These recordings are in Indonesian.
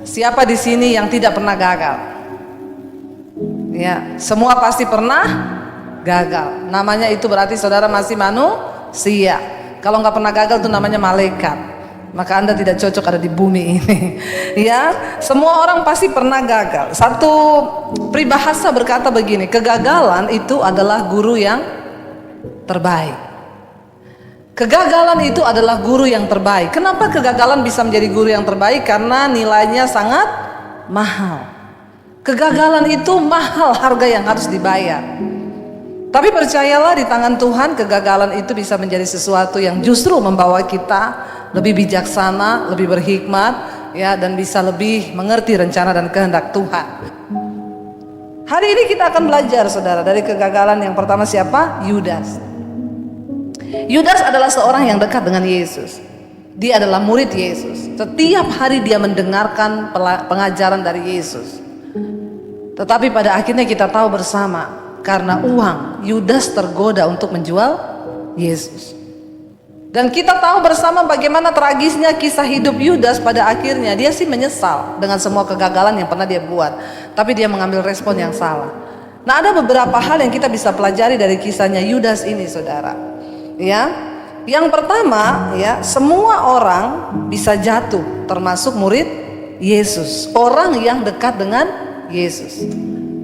Siapa di sini yang tidak pernah gagal? Ya, semua pasti pernah gagal. Namanya itu berarti saudara masih manusia. Kalau nggak pernah gagal itu namanya malaikat. Maka Anda tidak cocok ada di bumi ini. Ya, semua orang pasti pernah gagal. Satu peribahasa berkata begini, kegagalan itu adalah guru yang terbaik. Kegagalan itu adalah guru yang terbaik. Kenapa kegagalan bisa menjadi guru yang terbaik? Karena nilainya sangat mahal. Kegagalan itu mahal harga yang harus dibayar. Tapi percayalah, di tangan Tuhan kegagalan itu bisa menjadi sesuatu yang justru membawa kita lebih bijaksana, lebih berhikmat, ya, dan bisa lebih mengerti rencana dan kehendak Tuhan. Hari ini kita akan belajar, saudara, dari kegagalan yang pertama siapa? Yudas. Yudas adalah seorang yang dekat dengan Yesus. Dia adalah murid Yesus. Setiap hari dia mendengarkan pengajaran dari Yesus. Tetapi pada akhirnya kita tahu bersama, karena uang, Yudas tergoda untuk menjual Yesus. Dan kita tahu bersama bagaimana tragisnya kisah hidup Yudas. Pada akhirnya dia sih menyesal dengan semua kegagalan yang pernah dia buat, tapi dia mengambil respon yang salah. Nah, ada beberapa hal yang kita bisa pelajari dari kisahnya Yudas ini, saudara. Ya, yang pertama, ya, semua orang bisa jatuh, termasuk murid Yesus, orang yang dekat dengan Yesus.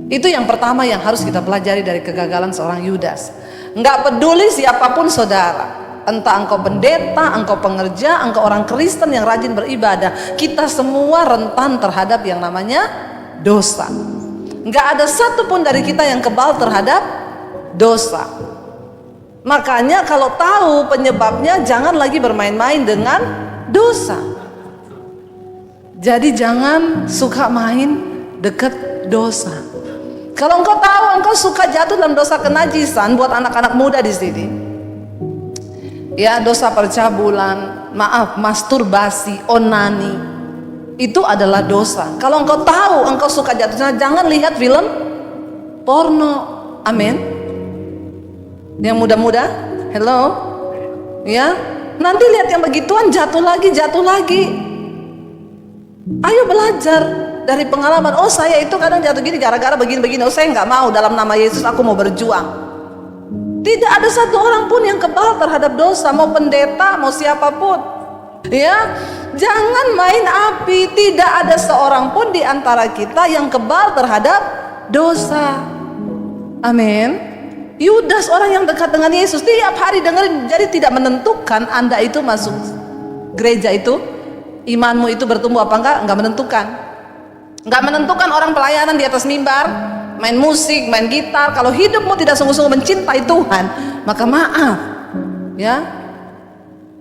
Itu yang pertama yang harus kita pelajari dari kegagalan seorang Yudas. Nggak peduli siapapun saudara, entah engkau pendeta, engkau pengerja, engkau orang Kristen yang rajin beribadah, kita semua rentan terhadap yang namanya dosa. Nggak ada satupun dari kita yang kebal terhadap dosa. Makanya kalau tahu penyebabnya, jangan lagi bermain-main dengan dosa. Jadi jangan suka main deket dosa. Kalau engkau tahu engkau suka jatuh dalam dosa kenajisan, buat anak-anak muda di sini, ya, dosa percabulan, masturbasi, onani, itu adalah dosa. Kalau engkau tahu engkau suka jatuh, jangan lihat film porno. Amin. Yang muda-muda, hello, ya, nanti lihat yang begituan jatuh lagi. Ayo belajar dari pengalaman. Oh, saya itu kadang jatuh gini gara-gara begini-begini. Oh, saya nggak mau, dalam nama Yesus aku mau berjuang. Tidak ada satu orang pun yang kebal terhadap dosa, mau pendeta, mau siapapun. Ya, jangan main api. Tidak ada seorang pun di antara kita yang kebal terhadap dosa. Amin. Yudas orang yang dekat dengan Yesus, tiap hari dengerin. Jadi tidak menentukan Anda itu masuk gereja itu, imanmu itu bertumbuh apa enggak menentukan. Enggak menentukan orang pelayanan di atas mimbar, main musik, main gitar. Kalau hidupmu tidak sungguh-sungguh mencintai Tuhan, maka maaf, ya.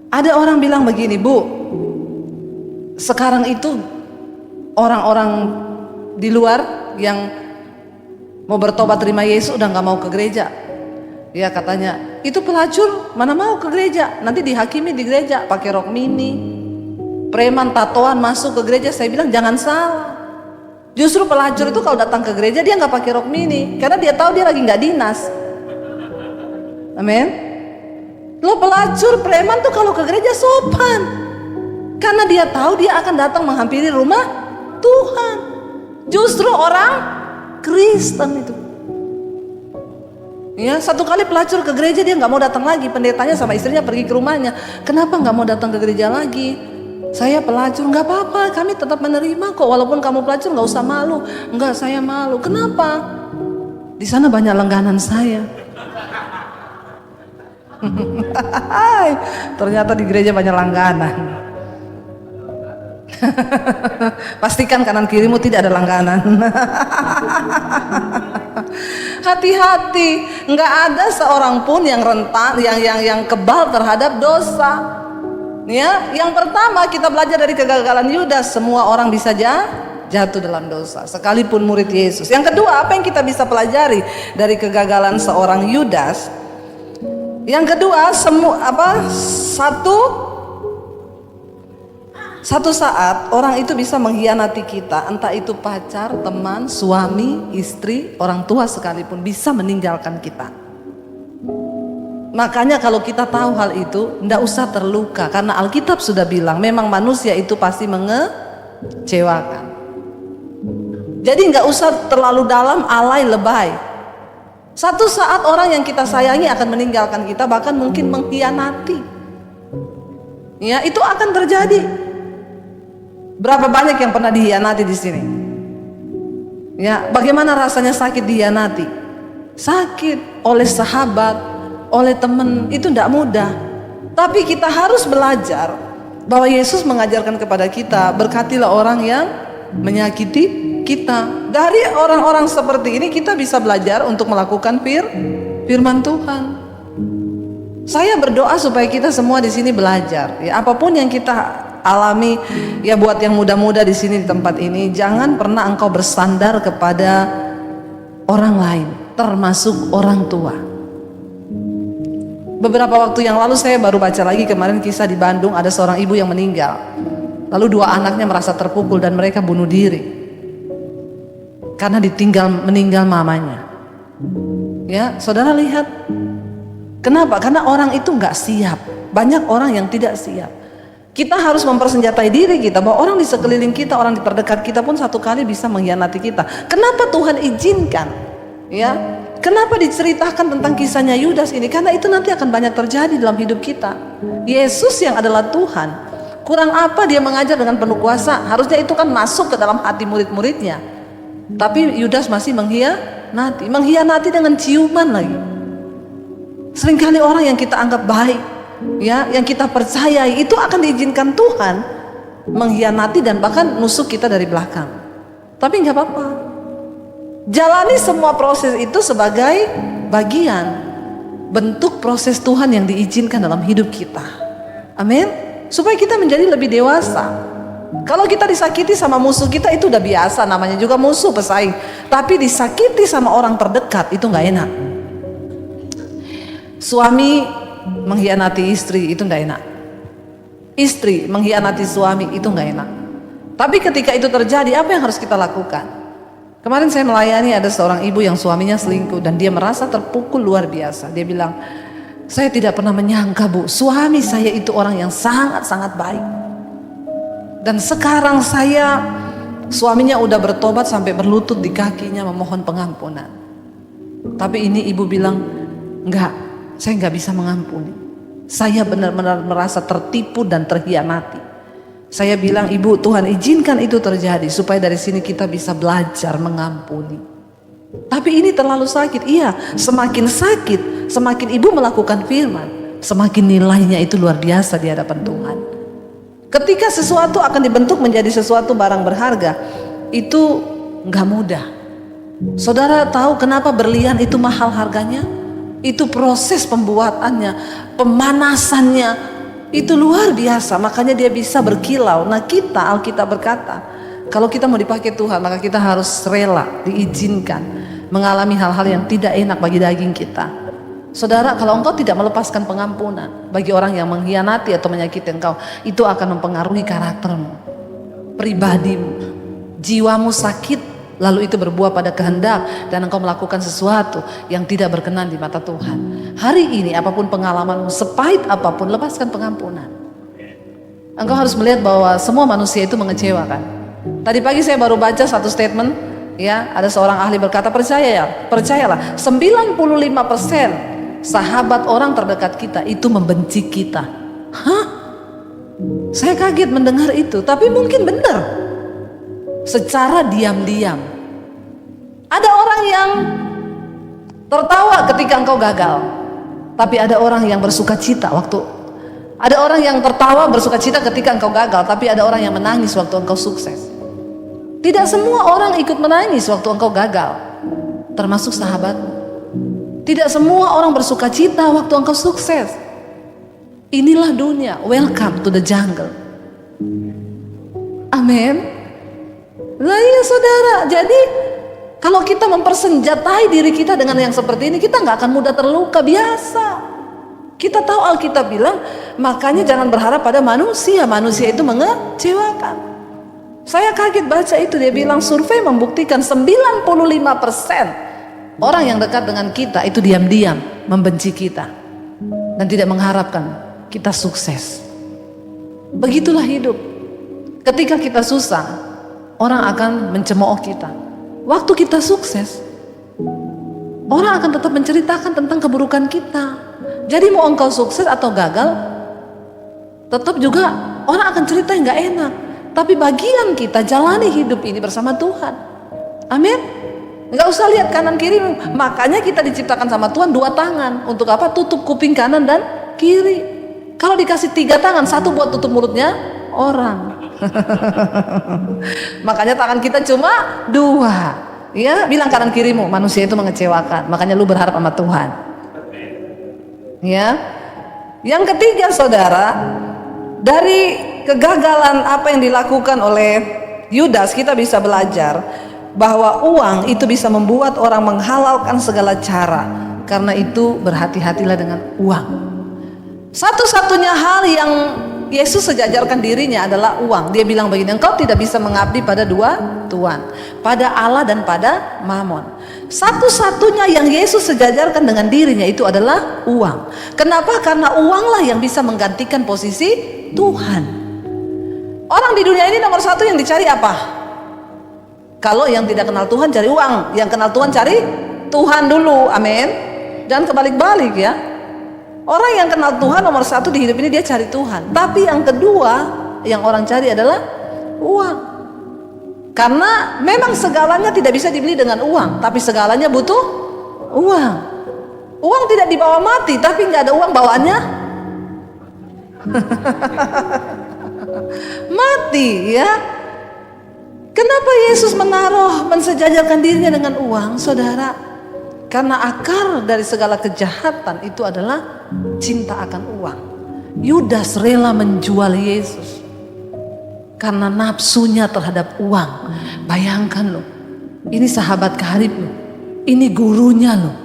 Ada orang bilang begini, Bu, sekarang itu orang-orang di luar yang mau bertobat terima Yesus udah nggak mau ke gereja. Ya, katanya, itu pelacur mana mau ke gereja, nanti dihakimi di gereja pakai rok mini, preman tatoan masuk ke gereja. Saya bilang jangan salah. Justru pelacur itu kalau datang ke gereja dia nggak pakai rok mini, karena dia tahu dia lagi nggak dinas. Amin. Lo pelacur, preman tuh kalau ke gereja sopan, karena dia tahu dia akan datang menghampiri rumah Tuhan. Justru orang Kristen itu, ya, satu kali pelacur ke gereja dia nggak mau datang lagi. Pendetanya sama istrinya pergi ke rumahnya. Kenapa nggak mau datang ke gereja lagi? Saya pelacur. Nggak apa-apa, kami tetap menerima kok. Walaupun kamu pelacur nggak usah malu. Nggak, saya malu. Kenapa? Di sana banyak langganan saya. Ternyata di gereja banyak langganan. Pastikan kanan kirimu tidak ada langganan. Hati-hati, nggak ada seorang pun yang rentan, yang kebal terhadap dosa. Ya, yang pertama kita belajar dari kegagalan Yudas, semua orang bisa jatuh dalam dosa, sekalipun murid Yesus. Yang kedua, apa yang kita bisa pelajari dari kegagalan seorang Yudas? Yang kedua, satu saat orang itu bisa mengkhianati kita, entah itu pacar, teman, suami, istri, orang tua sekalipun bisa meninggalkan kita. Makanya kalau kita tahu hal itu, tidak usah terluka, karena Alkitab sudah bilang memang manusia itu pasti mengecewakan. Jadi nggak usah terlalu dalam, alay, lebay. Satu saat orang yang kita sayangi akan meninggalkan kita, bahkan mungkin mengkhianati. Ya, itu akan terjadi. Berapa banyak yang pernah dikhianati di sini? Ya, bagaimana rasanya sakit dikhianati? Sakit oleh sahabat, oleh teman, itu tidak mudah. Tapi kita harus belajar bahwa Yesus mengajarkan kepada kita, berkatilah orang yang menyakiti kita. Dari orang-orang seperti ini kita bisa belajar untuk melakukan firman Tuhan. Saya berdoa supaya kita semua di sini belajar. Ya, apapun yang kita alami, ya buat yang muda-muda di sini di tempat ini, jangan pernah engkau bersandar kepada orang lain, termasuk orang tua. Beberapa waktu yang lalu saya baru baca lagi kemarin kisah di Bandung, ada seorang ibu yang meninggal. Lalu 2 anaknya merasa terpukul dan mereka bunuh diri karena meninggal mamanya. Ya, saudara lihat. Kenapa? Karena orang itu nggak siap. Banyak orang yang tidak siap. Kita harus mempersenjatai diri kita bahwa orang di sekeliling kita, orang di terdekat kita pun satu kali bisa mengkhianati kita. Kenapa Tuhan izinkan? Ya, kenapa diceritakan tentang kisahnya Yudas ini? Karena itu nanti akan banyak terjadi dalam hidup kita. Yesus yang adalah Tuhan, kurang apa dia mengajar dengan penuh kuasa? Harusnya itu kan masuk ke dalam hati murid-muridnya. Tapi Yudas masih mengkhianati dengan ciuman lagi. Seringkali orang yang kita anggap baik, ya, yang kita percayai, itu akan diizinkan Tuhan mengkhianati dan bahkan nusuk kita dari belakang. Tapi nggak apa-apa. Jalani semua proses itu sebagai bagian bentuk proses Tuhan yang diizinkan dalam hidup kita. Amin. Supaya kita menjadi lebih dewasa. Kalau kita disakiti sama musuh kita itu udah biasa, namanya juga musuh, pesaing. Tapi disakiti sama orang terdekat itu nggak enak. Suami mengkhianati istri itu nggak enak. Istri mengkhianati suami itu nggak enak. Tapi ketika itu terjadi, apa yang harus kita lakukan? Kemarin saya melayani ada seorang ibu yang suaminya selingkuh dan dia merasa terpukul luar biasa. Dia bilang, saya tidak pernah menyangka, Bu, suami saya itu orang yang sangat-sangat baik. Dan sekarang suaminya udah bertobat sampai berlutut di kakinya memohon pengampunan. Tapi ini ibu bilang, enggak, saya nggak bisa mengampuni. Saya benar-benar merasa tertipu dan terhianati. Saya bilang, Ibu, Tuhan izinkan itu terjadi supaya dari sini kita bisa belajar mengampuni. Tapi ini terlalu sakit. Iya, semakin sakit, semakin ibu melakukan firman, semakin nilainya itu luar biasa di hadapan Tuhan. Ketika sesuatu akan dibentuk menjadi sesuatu barang berharga, itu nggak mudah. Saudara tahu kenapa berlian itu mahal harganya? Itu proses pembuatannya, pemanasannya, itu luar biasa. Makanya dia bisa berkilau. Nah kita, Alkitab berkata, kalau kita mau dipakai Tuhan, maka kita harus rela, diizinkan mengalami hal-hal yang tidak enak bagi daging kita. Saudara, kalau engkau tidak melepaskan pengampunan bagi orang yang mengkhianati atau menyakiti engkau, itu akan mempengaruhi karaktermu, pribadimu, jiwamu sakit, lalu itu berbuah pada kehendak dan engkau melakukan sesuatu yang tidak berkenan di mata Tuhan. Hari ini apapun pengalamanmu, sepahit apapun, lepaskan pengampunan. Engkau harus melihat bahwa semua manusia itu mengecewakan. Tadi pagi saya baru baca satu statement, ya, ada seorang ahli berkata, percayalah 95% sahabat orang terdekat kita itu membenci kita. Hah? Saya kaget mendengar itu, tapi mungkin benar. Secara diam-diam. Ada orang yang tertawa ketika engkau gagal, tapi ada orang yang bersuka cita ada orang yang tertawa bersuka cita ketika engkau gagal, tapi ada orang yang menangis waktu engkau sukses. Tidak semua orang ikut menangis waktu engkau gagal, termasuk sahabatmu. Tidak semua orang bersuka cita waktu engkau sukses. Inilah dunia. Welcome to the jungle. Amin. Nah iya saudara, jadi kalau kita mempersenjatai diri kita dengan yang seperti ini, kita nggak akan mudah terluka. Biasa. Kita tahu Alkitab bilang, makanya jangan berharap pada manusia. Manusia itu mengecewakan. Saya kaget baca itu, dia bilang survei membuktikan 95% orang yang dekat dengan kita itu diam-diam membenci kita dan tidak mengharapkan kita sukses. Begitulah hidup. Ketika kita susah, orang akan mencemooh kita. waktu kita sukses, orang akan tetap menceritakan tentang keburukan kita. Jadi mau engkau sukses atau gagal, tetap juga orang akan cerita yang gak enak. Tapi bagian kita jalani hidup ini bersama Tuhan. Amin. Nggak usah lihat kanan kiri. Makanya kita diciptakan sama Tuhan 2 tangan. Untuk apa? Tutup kuping kanan dan kiri. Kalau dikasih 3 tangan, 1 buat tutup mulutnya orang. Makanya tangan kita cuma 2. Ya, bilang kanan kirimu, manusia itu mengecewakan. Makanya lu berharap sama Tuhan. Ya. Yang ketiga, saudara, dari kegagalan apa yang dilakukan oleh Yudas, kita bisa belajar bahwa uang itu bisa membuat orang menghalalkan segala cara. Karena itu berhati-hatilah dengan uang. Satu-satunya hal yang Yesus sejajarkan dirinya adalah uang. Dia bilang begini, engkau tidak bisa mengabdi pada 2 tuan, pada Allah dan pada Mamon. Satu-satunya yang Yesus sejajarkan dengan dirinya itu adalah uang. Kenapa? Karena uanglah yang bisa menggantikan posisi Tuhan. Orang di dunia ini nomor 1 yang dicari apa? Kalau yang tidak kenal Tuhan cari uang, yang kenal Tuhan cari Tuhan dulu. Amin. Dan kebalik-balik ya. Orang yang kenal Tuhan nomor 1 di hidup ini dia cari Tuhan. Tapi yang kedua yang orang cari adalah uang. Karena memang segalanya tidak bisa dibeli dengan uang, tapi segalanya butuh uang. Uang tidak dibawa mati, tapi nggak ada uang bawaannya mati ya. Kenapa Yesus mensejajarkan dirinya dengan uang, saudara? Karena akar dari segala kejahatan itu adalah cinta akan uang. Yudas rela menjual Yesus karena nafsunya terhadap uang. Bayangkan loh, ini sahabat karib loh, ini gurunya loh,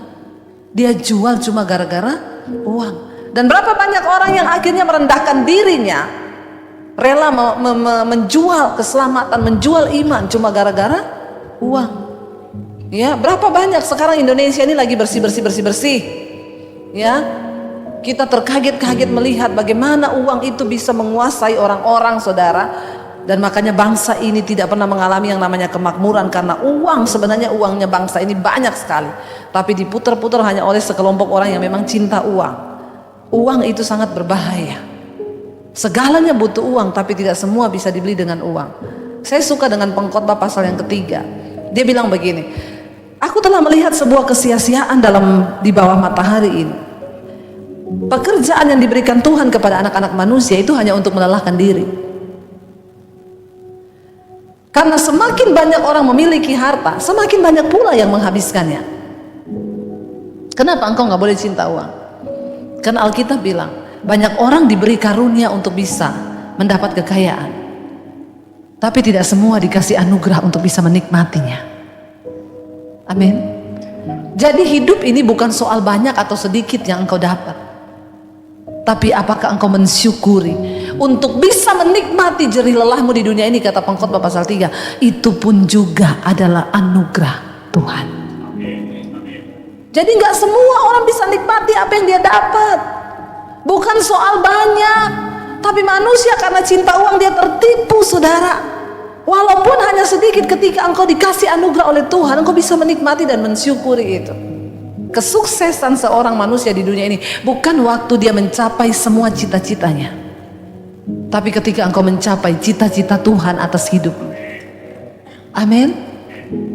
dia jual cuma gara-gara uang. Dan berapa banyak orang yang akhirnya merendahkan dirinya, rela menjual keselamatan, menjual iman cuma gara-gara uang. Ya, berapa banyak sekarang Indonesia ini lagi bersih. Ya, kita terkaget-kaget melihat bagaimana uang itu bisa menguasai orang-orang, saudara. Dan makanya bangsa ini tidak pernah mengalami yang namanya kemakmuran, karena uang, sebenarnya uangnya bangsa ini banyak sekali, tapi diputar-putar hanya oleh sekelompok orang yang memang cinta uang. Uang itu sangat berbahaya. Segalanya butuh uang, tapi tidak semua bisa dibeli dengan uang. Saya suka dengan pengkhotbah pasal yang ketiga. Dia bilang begini, aku telah melihat sebuah kesia-siaan di bawah matahari ini. Pekerjaan yang diberikan Tuhan kepada anak-anak manusia itu hanya untuk melelahkan diri. Karena semakin banyak orang memiliki harta, semakin banyak pula yang menghabiskannya. Kenapa engkau gak boleh cinta uang? Karena Alkitab bilang, banyak orang diberi karunia untuk bisa mendapat kekayaan, tapi tidak semua dikasih anugerah untuk bisa menikmatinya. Amin. Jadi hidup ini bukan soal banyak atau sedikit yang engkau dapat, tapi apakah engkau mensyukuri untuk bisa menikmati jerih lelahmu di dunia ini. Kata pengkhotbah pasal 3, itu pun juga adalah anugerah Tuhan. Jadi gak semua orang bisa nikmati apa yang dia dapat. Bukan soal banyak, tapi manusia karena cinta uang dia tertipu, saudara. Walaupun hanya sedikit, ketika engkau dikasih anugerah oleh Tuhan, engkau bisa menikmati dan mensyukuri itu. Kesuksesan seorang manusia di dunia ini bukan waktu dia mencapai semua cita-citanya, tapi ketika engkau mencapai cita-cita Tuhan atas hidupmu. Amin.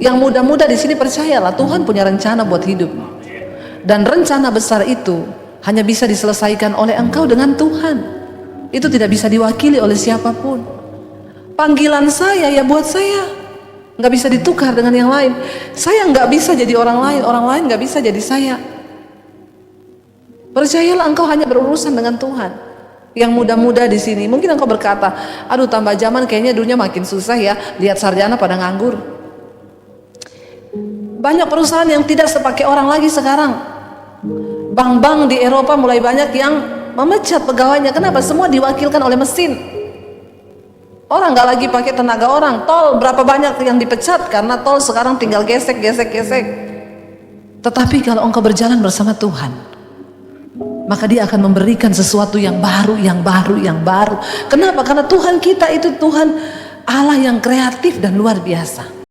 Yang muda-muda di sini percayalah, Tuhan punya rencana buat hidupmu. Dan rencana besar itu hanya bisa diselesaikan oleh engkau dengan Tuhan. Itu tidak bisa diwakili oleh siapapun. Panggilan saya ya buat saya, nggak bisa ditukar dengan yang lain. Saya nggak bisa jadi orang lain nggak bisa jadi saya. Percayalah, engkau hanya berurusan dengan Tuhan. Yang muda-muda di sini, mungkin engkau berkata, aduh tambah zaman kayaknya dunia makin susah ya, lihat sarjana pada nganggur. Banyak perusahaan yang tidak sepakai orang lagi sekarang. Bank-bank di Eropa mulai banyak yang memecat pegawainya. Kenapa? Semua diwakilkan oleh mesin. Orang nggak lagi pakai tenaga orang. Tol berapa banyak yang dipecat karena tol sekarang tinggal gesek. Tetapi kalau engkau berjalan bersama Tuhan, maka dia akan memberikan sesuatu yang baru. Kenapa? Karena Tuhan kita itu Tuhan Allah yang kreatif dan luar biasa.